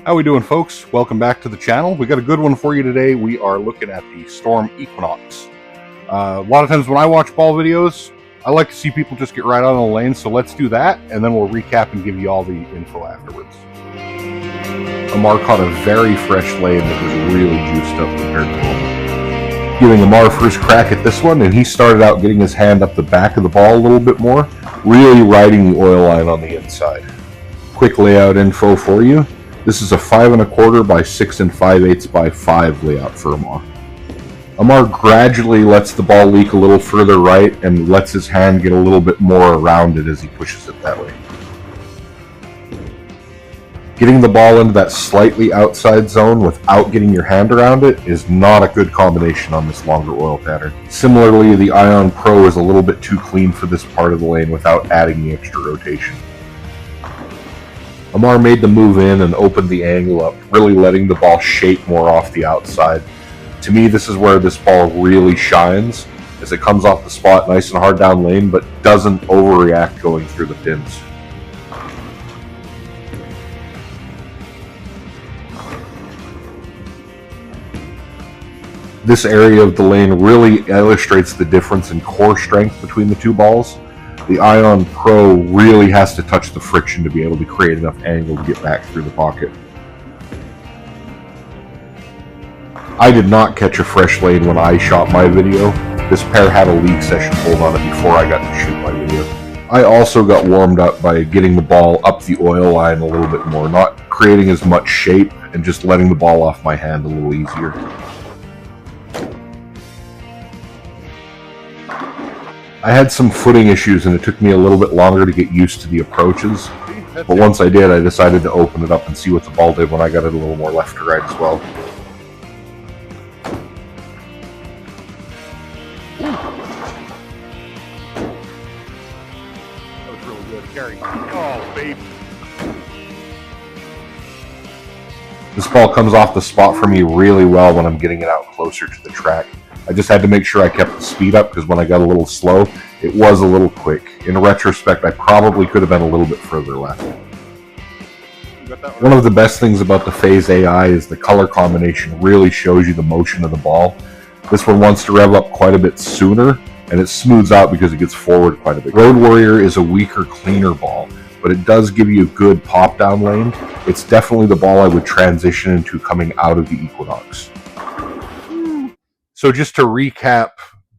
How we doing, folks? Welcome back to the channel. We got a good one for you today. We are looking at the Storm Equinox. A lot of times when I watch ball videos, I like to see people just get right out on the lane, so let's do that, and then we'll recap and give you all the info afterwards. Amarr caught a very fresh lane that was really juiced up compared to normal. Giving Amarr first crack at this one, and he started out getting his hand up the back of the ball a little bit more, really riding the oil line on the inside. Quick layout info for you. This is a 5 1/4 by 6 5/8 by 5 layout for Amarr. Amarr gradually lets the ball leak a little further right and lets his hand get a little bit more around it as he pushes it that way. Getting the ball into that slightly outside zone without getting your hand around it is not a good combination on this longer oil pattern. Similarly, the Ion Pro is a little bit too clean for this part of the lane without adding the extra rotation. Amarr made the move in and opened the angle up, really letting the ball shape more off the outside. To me, this is where this ball really shines, as it comes off the spot nice and hard down lane, but doesn't overreact going through the pins. This area of the lane really illustrates the difference in core strength between the two balls. The Ion Pro really has to touch the friction to be able to create enough angle to get back through the pocket. I did not catch a fresh lane when I shot my video. This pair had a league session hold on it before I got to shoot my video. I also got warmed up by getting the ball up the oil line a little bit more, not creating as much shape and just letting the ball off my hand a little easier. I had some footing issues and it took me a little bit longer to get used to the approaches, but once I did, I decided to open it up and see what the ball did when I got it a little more left to right as well. That was really good. Gary. Oh, baby. This ball comes off the spot for me really well when I'm getting it out closer to the track. I just had to make sure I kept the speed up because when I got a little slow, it was a little quick. In retrospect, I probably could have been a little bit further left. One of the best things about the Phase AI is the color combination really shows you the motion of the ball. This one wants to rev up quite a bit sooner, and it smooths out because it gets forward quite a bit. Road Warrior is a weaker, cleaner ball, but it does give you a good pop down lane. It's definitely the ball I would transition into coming out of the Equinox. So just to recap,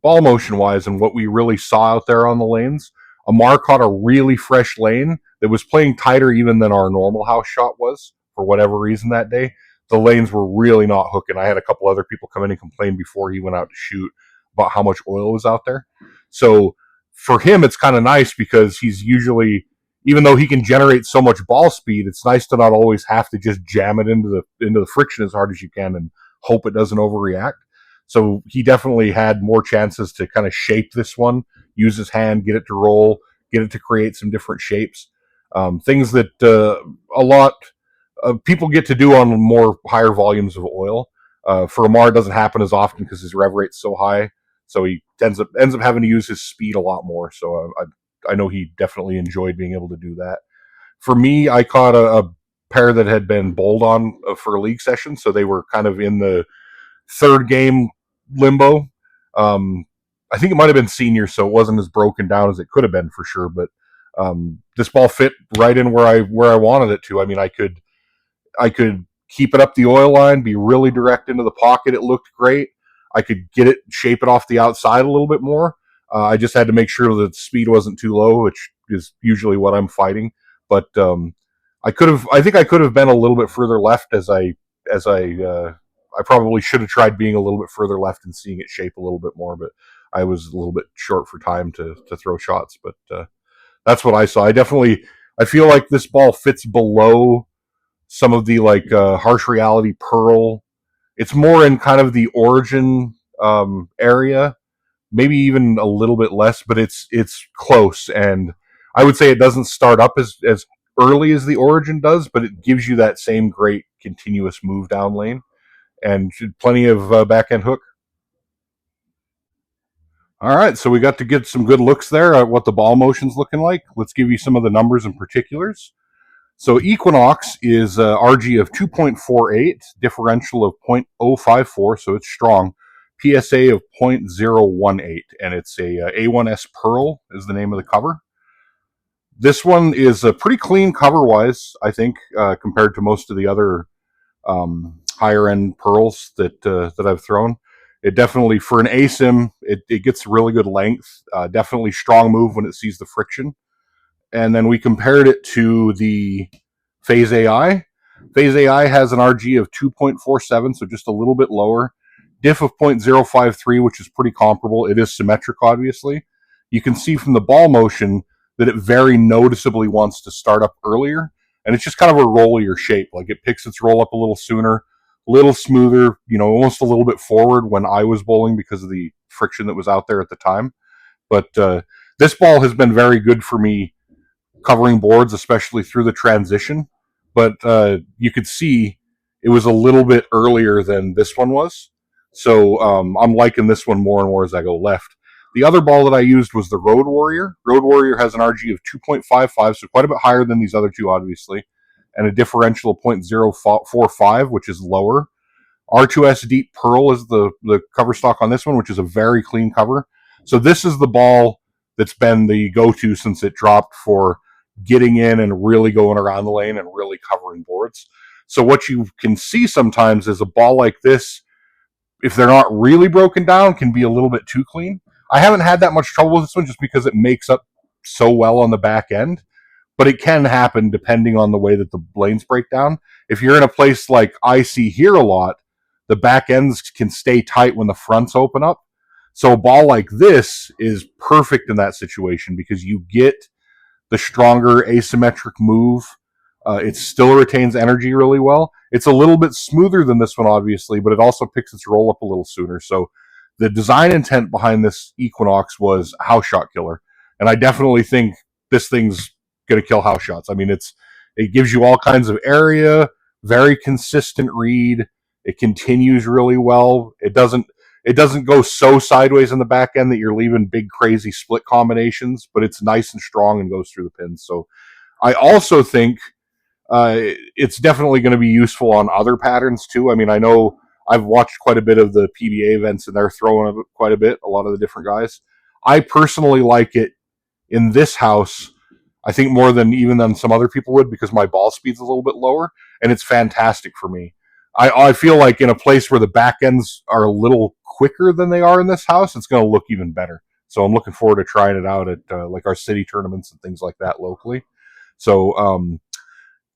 ball motion wise and what we really saw out there on the lanes, Amarr caught a really fresh lane that was playing tighter even than our normal house shot was for whatever reason that day. The lanes were really not hooking. I had a couple other people come in and complain before he went out to shoot about how much oil was out there. So for him, it's kind of nice because he's usually, even though he can generate so much ball speed, it's nice to not always have to just jam it into the friction as hard as you can and hope it doesn't overreact. So he definitely had more chances to kind of shape this one, use his hand, get it to roll, get it to create some different shapes. Things that a lot of people get to do on more higher volumes of oil. For Amarr, it doesn't happen as often because his rev rate's so high. So he ends up having to use his speed a lot more. So I know he definitely enjoyed being able to do that. For me, I caught a pair that had been bowled on for a league session. So they were kind of in the third game limbo. I think it might have been senior, so it wasn't as broken down as it could have been for sure. But this ball fit right in where I wanted it to. I mean, I could keep it up the oil line, be really direct into the pocket. It looked great. I could get it, shape it off the outside a little bit more. I just had to make sure that the speed wasn't too low, which is usually what I'm fighting. But I think I could have been a little bit further left as I probably should have tried being a little bit further left and seeing it shape a little bit more, but I was a little bit short for time to throw shots. But that's what I saw. I feel like this ball fits below some of the harsh reality pearl. It's more in kind of the origin area, maybe even a little bit less, but it's close. And I would say it doesn't start up as early as the origin does, but it gives you that same great continuous move down lane. And plenty of back-end hook. All right, so we got to get some good looks there at what the ball motion's looking like. Let's give you some of the numbers and particulars. So Equinox is RG of 2.48, differential of 0.054, so it's strong. PSA of 0.018, and it's a A1S Pearl is the name of the cover. This one is pretty clean cover-wise, I think, compared to most of the other higher-end pearls that I've thrown. It definitely, for an ASIM, it gets really good length. Definitely strong move when it sees the friction. And then we compared it to the Phase AI. Phase AI has an RG of 2.47, so just a little bit lower. Diff of 0.053, which is pretty comparable. It is symmetric, obviously. You can see from the ball motion that it very noticeably wants to start up earlier, and it's just kind of a rollier shape. Like it picks its roll up a little sooner, a little smoother, almost a little bit forward when I was bowling because of the friction that was out there at the time. But this ball has been very good for me covering boards, especially through the transition. But you could see it was a little bit earlier than this one was. So I'm liking this one more and more as I go left. The other ball that I used was the Road Warrior. Road Warrior has an RG of 2.55, so quite a bit higher than these other two, obviously, and a differential of 0.045, which is lower. R2S Deep Pearl is the cover stock on this one, which is a very clean cover. So this is the ball that's been the go-to since it dropped for getting in and really going around the lane and really covering boards. So what you can see sometimes is a ball like this, if they're not really broken down, can be a little bit too clean. I haven't had that much trouble with this one just because it makes up so well on the back end, but it can happen depending on the way that the lanes break down. If you're in a place like I see here a lot, the back ends can stay tight when the fronts open up. So a ball like this is perfect in that situation because you get the stronger asymmetric move. It still retains energy really well. It's a little bit smoother than this one, obviously, but it also picks its roll up a little sooner. So the design intent behind this Equinox was house shot killer. And I definitely think this thing's going to kill house shots. I mean, it gives you all kinds of area, very consistent read. It continues really well. It doesn't go so sideways in the back end that you're leaving big crazy split combinations, but it's nice and strong and goes through the pins. So I also think it's definitely going to be useful on other patterns too. I mean, I know I've watched quite a bit of the PBA events and they're throwing quite a bit, a lot of the different guys. I personally like it in this house, I think more than even than some other people would because my ball speed's a little bit lower and it's fantastic for me. I feel like in a place where the back ends are a little quicker than they are in this house, it's going to look even better. So I'm looking forward to trying it out at like our city tournaments and things like that locally. So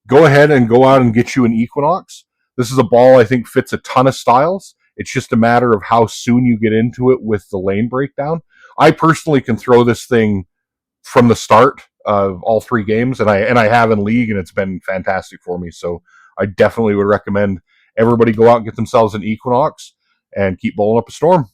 go ahead and go out and get you an Equinox. This is a ball I think fits a ton of styles. It's just a matter of how soon you get into it with the lane breakdown. I personally can throw this thing from the start of all three games, and I have in league, and it's been fantastic for me. So I definitely would recommend everybody go out and get themselves an Equinox and keep bowling up a storm.